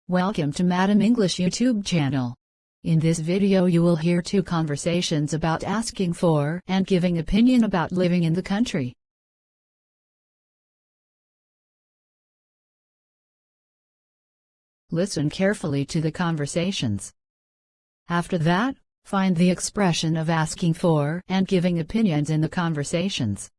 Welcome to Madam English YouTube channel. In this video you will hear two conversations about asking for and giving opinion about living in the country. Listen carefully to the conversations. After that, find the expression of asking for and giving opinions in the conversations.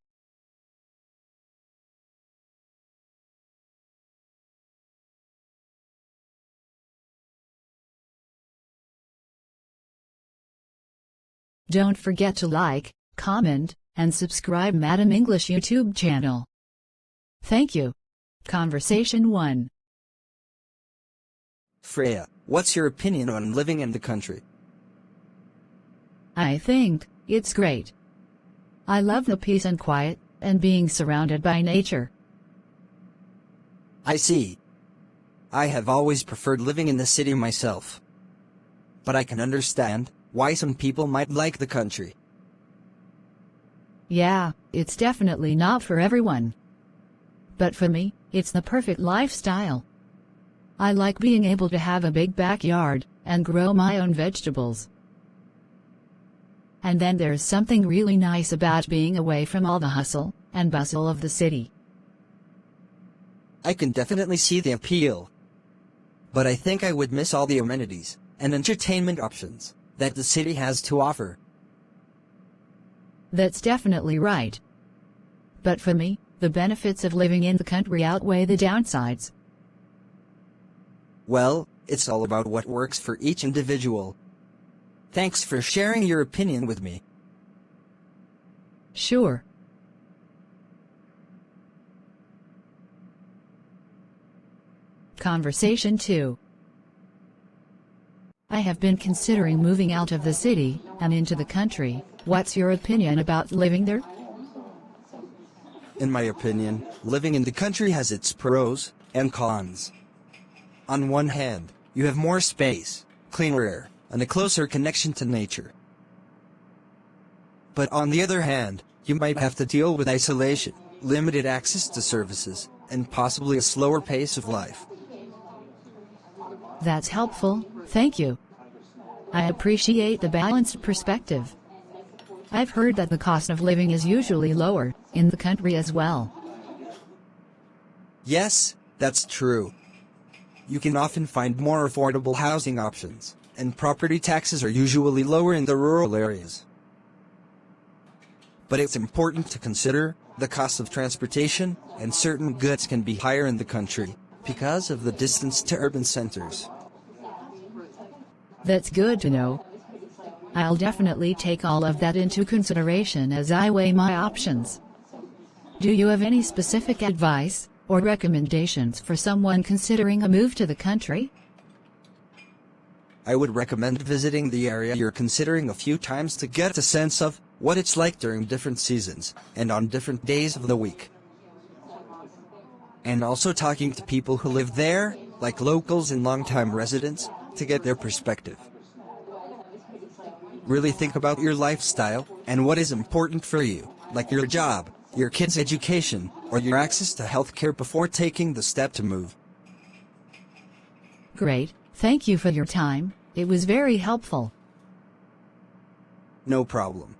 Don't forget to like, comment, and subscribe Madam English YouTube channel. Thank you. Conversation 1. Freya, what's your opinion on living in the country? I think it's great. I love the peace and quiet, and being surrounded by nature. I see. I have always preferred living in the city myself. But I can understand why some people might like the country. Yeah, it's definitely not for everyone. But for me, it's the perfect lifestyle. I like being able to have a big backyard and grow my own vegetables. And then there's something really nice about being away from all the hustle and bustle of the city. I can definitely see the appeal. But I think I would miss all the amenities and entertainment options that the city has to offer. That's definitely right. But for me, the benefits of living in the country outweigh the downsides. Well, it's all about what works for each individual. Thanks for sharing your opinion with me. Sure. Conversation 2. I have been considering moving out of the city and into the country. What's your opinion about living there? In my opinion, living in the country has its pros and cons. On one hand, you have more space, cleaner air, and a closer connection to nature. But on the other hand, you might have to deal with isolation, limited access to services, and possibly a slower pace of life. That's helpful, thank you. I appreciate the balanced perspective. I've heard that the cost of living is usually lower in the country as well. Yes, that's true. You can often find more affordable housing options, and property taxes are usually lower in the rural areas. But it's important to consider the cost of transportation, and certain goods can be higher in the country because of the distance to urban centers. That's good to know. I'll definitely take all of that into consideration as I weigh my options. Do you have any specific advice or recommendations for someone considering a move to the country? I would recommend visiting the area you're considering a few times to get a sense of what it's like during different seasons and on different days of the week. And also talking to people who live there, like locals and long-time residents, to get their perspective. Really think about your lifestyle and what is important for you, like your job, your kids' education, or your access to healthcare before taking the step to move. Great, thank you for your time, it was very helpful. No problem.